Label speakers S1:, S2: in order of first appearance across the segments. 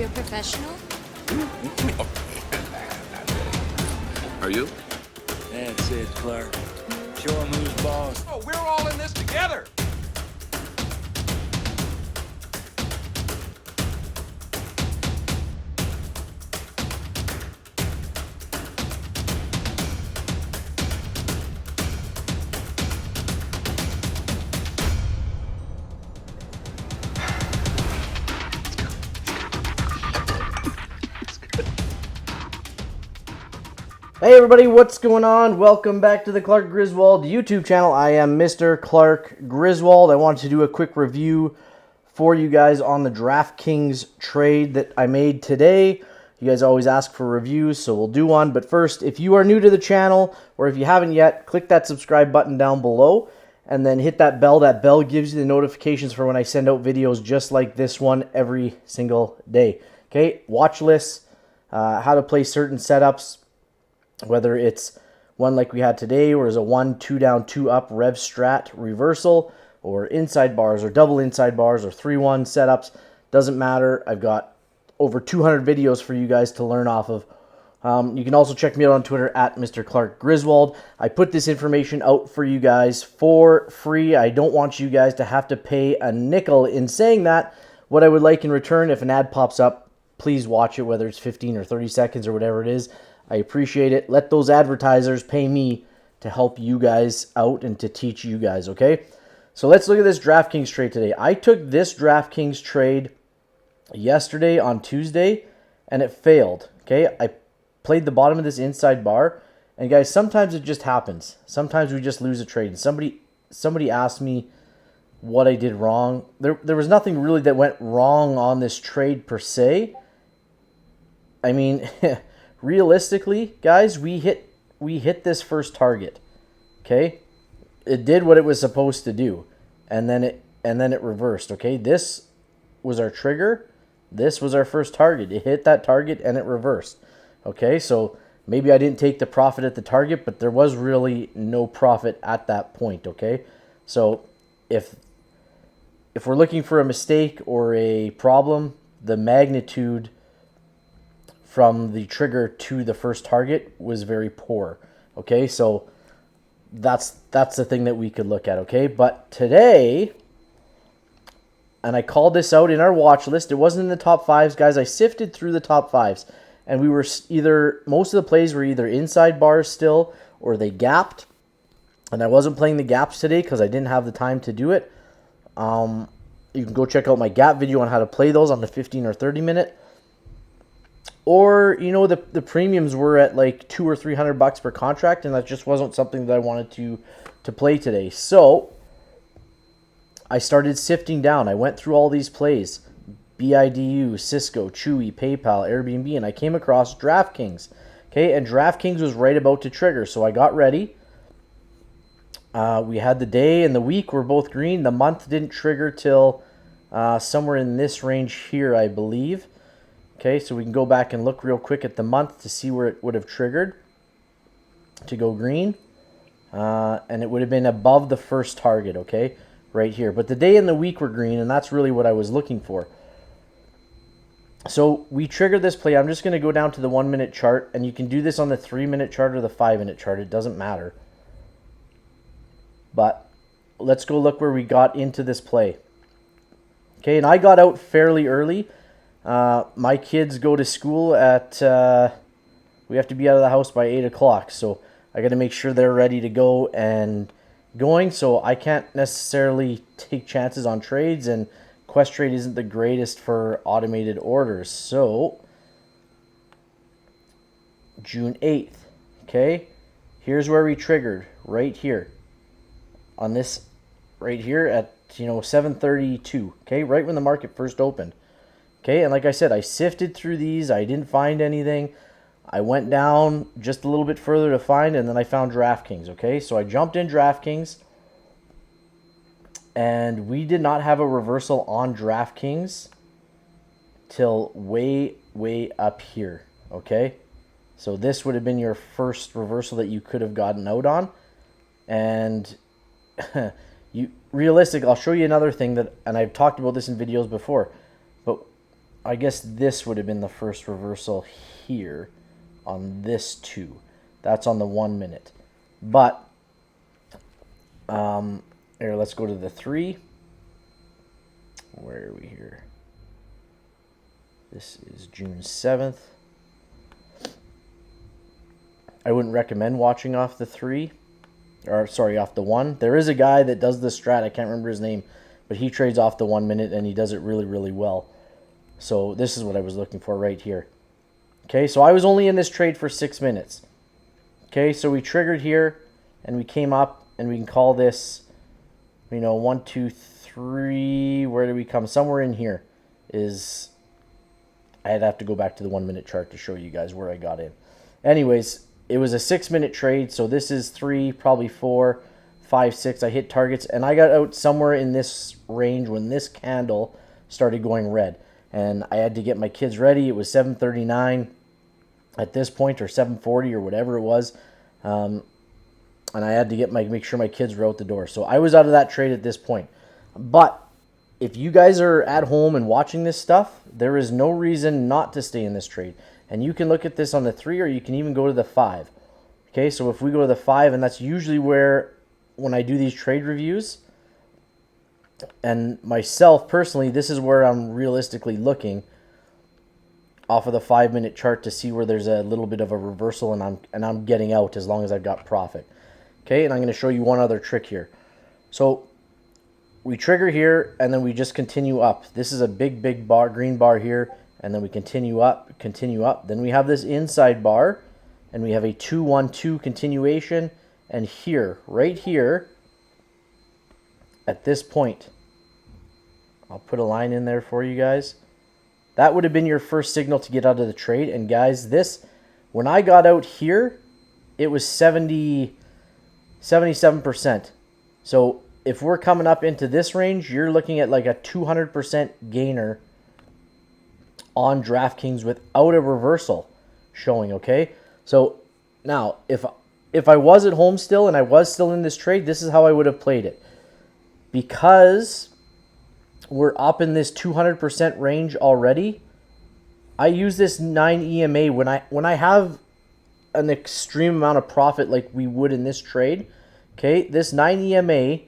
S1: you're a professional?
S2: Are you?
S3: That's it, Clark. Show him who's boss.
S4: Oh, we're all in this together.
S5: Hey everybody, what's going on? Welcome back to the Clark Griswold YouTube channel. I am Mr. Clark Griswold. I wanted to do a quick review for you guys on the DraftKings trade that I made today. You guys always ask for reviews, so we'll do one. But first, if you are new to the channel, or if you haven't yet, click that subscribe button down below, and then hit that bell. That bell gives you the notifications for when I send out videos just like this one every single day. Okay, watch lists, how to play certain setups, whether it's one like we had today, or is a 1, 2 down, 2 up rev strat reversal, or inside bars, or double inside bars, or 3-1 setups, doesn't matter. I've got over 200 videos for you guys to learn off of. You can also check me out on Twitter at Mr. Clark Griswold. I put this information out for you guys for free. I don't want you guys to have to pay a nickel. In saying that, what I would like in return, if an ad pops up, please watch it, whether it's 15 or 30 seconds or whatever it is. I appreciate it. Let those advertisers pay me to help you guys out and to teach you guys, okay? So let's look at this DraftKings trade today. I took this DraftKings trade yesterday on Tuesday, and it failed, okay? I played the bottom of this inside bar, and guys, sometimes it just happens. Sometimes we just lose a trade. And somebody asked me what I did wrong. There was nothing really that went wrong on this trade per se. I mean... Realistically, guys, we hit this first target. Okay? It did what it was supposed to do. And then it reversed, okay? This was our trigger. This was our first target. It hit that target and it reversed. Okay? So maybe I didn't take the profit at the target, but there was really no profit at that point, okay? So if we're looking for a mistake or a problem, the magnitude from the trigger to the first target was very poor. Okay, so that's the thing that we could look at. Okay, but today, and I called this out in our watch list, it wasn't in the top fives, guys. I sifted through the top fives, and we were most of the plays were either inside bars still, or they gapped, and I wasn't playing the gaps today because I didn't have the time to do it. You can go check out my gap video on how to play those on the 15 or 30 minute. Or, you know, the premiums were at like $200 or $300 per contract, and that just wasn't something that I wanted to play today. So I started sifting down. I went through all these plays: BIDU, Cisco, Chewy, PayPal, Airbnb, and I came across DraftKings. Okay, and DraftKings was right about to trigger, so I got ready. We had the day and the week were both green. The month didn't trigger till somewhere in this range here, I believe. Okay, so we can go back and look real quick at the month to see where it would have triggered to go green. And it would have been above the first target, okay, right here. But the day and the week were green, and that's really what I was looking for. So we triggered this play. I'm just going to go down to the 1 minute chart, and you can do this on the 3 minute chart or the 5 minute chart. It doesn't matter. But let's go look where we got into this play. Okay, and I got out fairly early. My kids go to school at, we have to be out of the house by 8 o'clock, so I got to make sure they're ready to go and going, so I can't necessarily take chances on trades, and Questrade isn't the greatest for automated orders. So, June 8th, okay, here's where we triggered, right here, on this, right here at, 7:32, okay, right when the market first opened. Okay, and like I said, I sifted through these. I didn't find anything. I went down just a little bit further to find, and then I found DraftKings, okay? So I jumped in DraftKings, and we did not have a reversal on DraftKings till way, way up here, okay? So this would have been your first reversal that you could have gotten out on. And realistic, I'll show you another thing that, and I've talked about this in videos before, but I guess this would have been the first reversal here on this 2. That's on the 1 minute. But, here, let's go to the 3. Where are we here? This is June 7th. I wouldn't recommend watching off the 3. Or, sorry, off the 1. There is a guy that does the strat. I can't remember his name. But he trades off the 1 minute, and he does it really, really well. So this is what I was looking for right here. Okay, so I was only in this trade for 6 minutes. Okay, so we triggered here, and we came up, and we can call this, 1, 2, 3. Where do we come? Somewhere in here is... I'd have to go back to the 1 minute chart to show you guys where I got in. Anyways, it was a 6 minute trade, so this is 3, probably 4, 5, 6. I hit targets, and I got out somewhere in this range when this candle started going red. And I had to get my kids ready. It was 7:39 at this point, or 7:40, or whatever it was. And I had to make sure my kids were out the door. So I was out of that trade at this point. But if you guys are at home and watching this stuff, there is no reason not to stay in this trade. And you can look at this on the 3, or you can even go to the 5. Okay, so if we go to the 5, and that's usually where, when I do these trade reviews, and myself personally, this is where I'm realistically looking off of the 5 minute chart to see where there's a little bit of a reversal, and I'm getting out as long as I've got profit. Okay, and I'm going to show you one other trick here. So we trigger here, and then we just continue up. This is a big bar, green bar here, and then we continue up. Then we have this inside bar, and we have a 2-1-2 continuation, and here, right here, at this point, I'll put a line in there for you guys. That would have been your first signal to get out of the trade. And guys, this, when I got out here, it was 77%. So if we're coming up into this range, you're looking at like a 200% gainer on DraftKings without a reversal showing, okay? So now, if I was at home still and I was still in this trade, this is how I would have played it. Because we're up in this 200% range already, I use this 9 EMA when I have an extreme amount of profit like we would in this trade. Okay, this 9 EMA,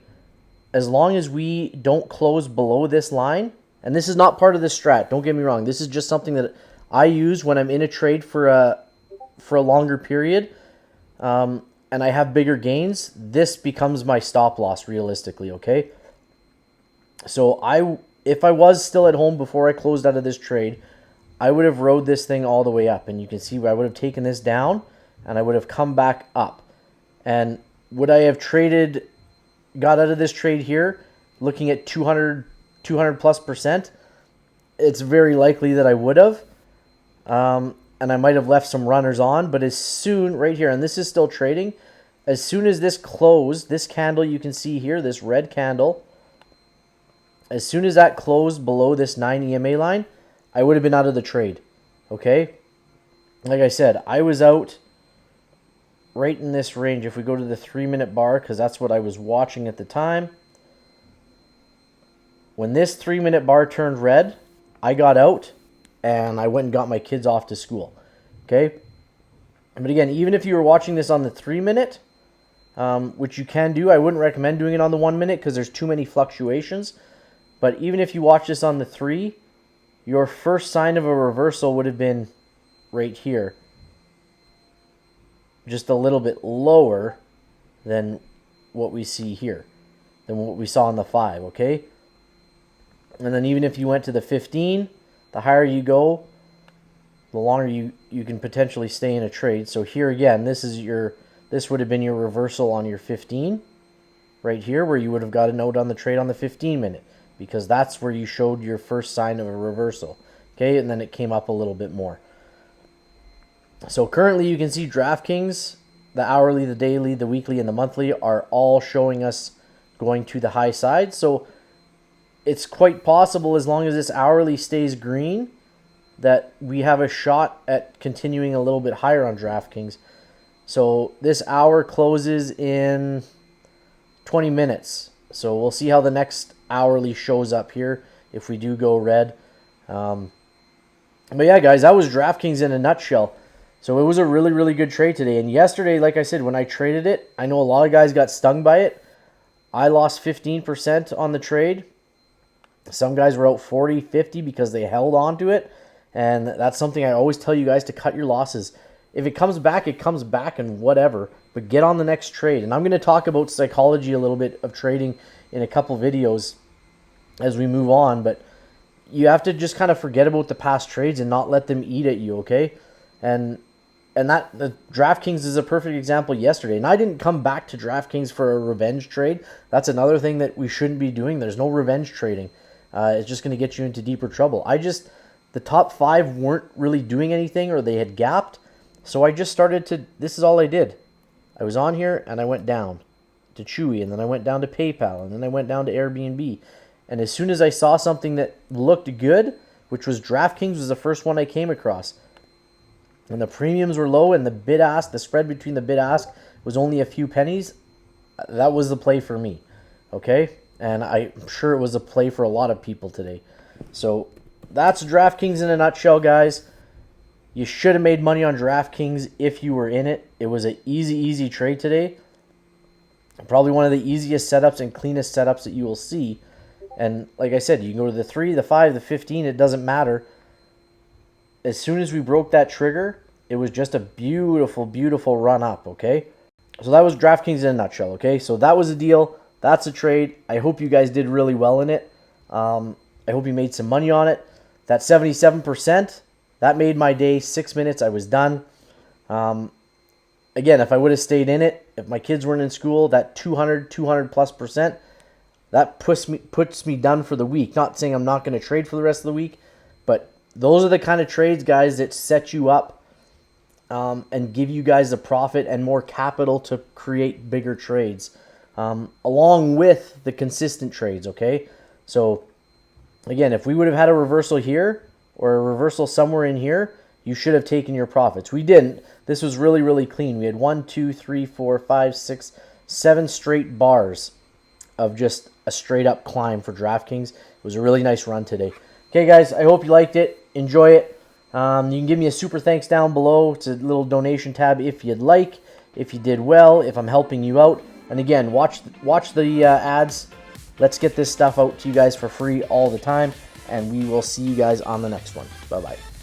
S5: as long as we don't close below this line, and this is not part of the strat, don't get me wrong, this is just something that I use when I'm in a trade for a longer period, and I have bigger gains. This becomes my stop loss realistically, okay? So if I was still at home before I closed out of this trade, I would have rode this thing all the way up. And you can see I would have taken this down, and I would have come back up. And would I have got out of this trade here, looking at 200 plus %? It's very likely that I would have. And I might have left some runners on, but as soon, right here, and this is still trading, as soon as this closed, this candle you can see here, this red candle, as soon as that closed below this 9 EMA line, I would have been out of the trade, okay? Like I said, I was out right in this range. If we go to the 3 minute bar, because that's what I was watching at the time, when this 3 minute bar turned red, I got out, and I went and got my kids off to school, okay? But again, even if you were watching this on the 3 minute, which you can do, I wouldn't recommend doing it on the 1 minute because there's too many fluctuations. But even if you watch this on the 3, your first sign of a reversal would have been right here. Just a little bit lower than what we see here, than what we saw on the 5, okay? And then even if you went to the 15, the higher you go, the longer you can potentially stay in a trade. So here again, this would have been your reversal on your 15, right here, where you would have got a note on the trade on the 15 minute, because that's where you showed your first sign of a reversal, okay? And then it came up a little bit more. So currently you can see DraftKings, the hourly, the daily, the weekly, and the monthly are all showing us going to the high side. So it's quite possible, as long as this hourly stays green, that we have a shot at continuing a little bit higher on DraftKings. So this hour closes in 20 minutes. So we'll see how the next hourly shows up here if we do go red. But yeah, guys, that was DraftKings in a nutshell. So it was a really, really good trade today. And yesterday, like I said, when I traded it, I know a lot of guys got stung by it. I lost 15% on the trade. Some guys were out 40, 50 because they held on to it. And that's something I always tell you guys, to cut your losses. If it comes back, it comes back, and whatever. But get on the next trade. And I'm going to talk about psychology a little bit of trading in a couple videos as we move on. But you have to just kind of forget about the past trades and not let them eat at you, okay? And that the DraftKings is a perfect example yesterday. And I didn't come back to DraftKings for a revenge trade. That's another thing that we shouldn't be doing. There's no revenge trading. It's just going to get you into deeper trouble. The top 5 weren't really doing anything, or they had gapped. So I just started to, this is all I did. I was on here and I went down to Chewy, and then I went down to PayPal, and then I went down to Airbnb. And as soon as I saw something that looked good, which was DraftKings was the first one I came across, and the premiums were low, and the spread between the bid-ask was only a few pennies, that was the play for me, okay? And I'm sure it was a play for a lot of people today. So that's DraftKings in a nutshell, guys. You should have made money on DraftKings if you were in it. It was an easy trade today. Probably one of the easiest setups and cleanest setups that you will see. And like I said, you can go to the 3, the 5, the 15. It doesn't matter. As soon as we broke that trigger, it was just a beautiful, beautiful run up, okay? So that was DraftKings in a nutshell, okay? So that was a deal. That's a trade. I hope you guys did really well in it. I hope you made some money on it. That 77%, that made my day. 6 minutes, I was done. Again, if I would have stayed in it, if my kids weren't in school, that 200 plus %, that puts me done for the week. Not saying I'm not going to trade for the rest of the week, but those are the kind of trades, guys, that set you up and give you guys a profit and more capital to create bigger trades, along with the consistent trades, okay? So, again, if we would have had a reversal here or a reversal somewhere in here, you should have taken your profits. We didn't. This was really, really clean. We had 1, 2, 3, 4, 5, 6, 7 straight bars of just a straight-up climb for DraftKings. It was a really nice run today. Okay, guys, I hope you liked it. Enjoy it. You can give me a super thanks down below. It's a little donation tab if you'd like, if you did well, if I'm helping you out. And again, watch the ads. Let's get this stuff out to you guys for free all the time, and we will see you guys on the next one. Bye-bye.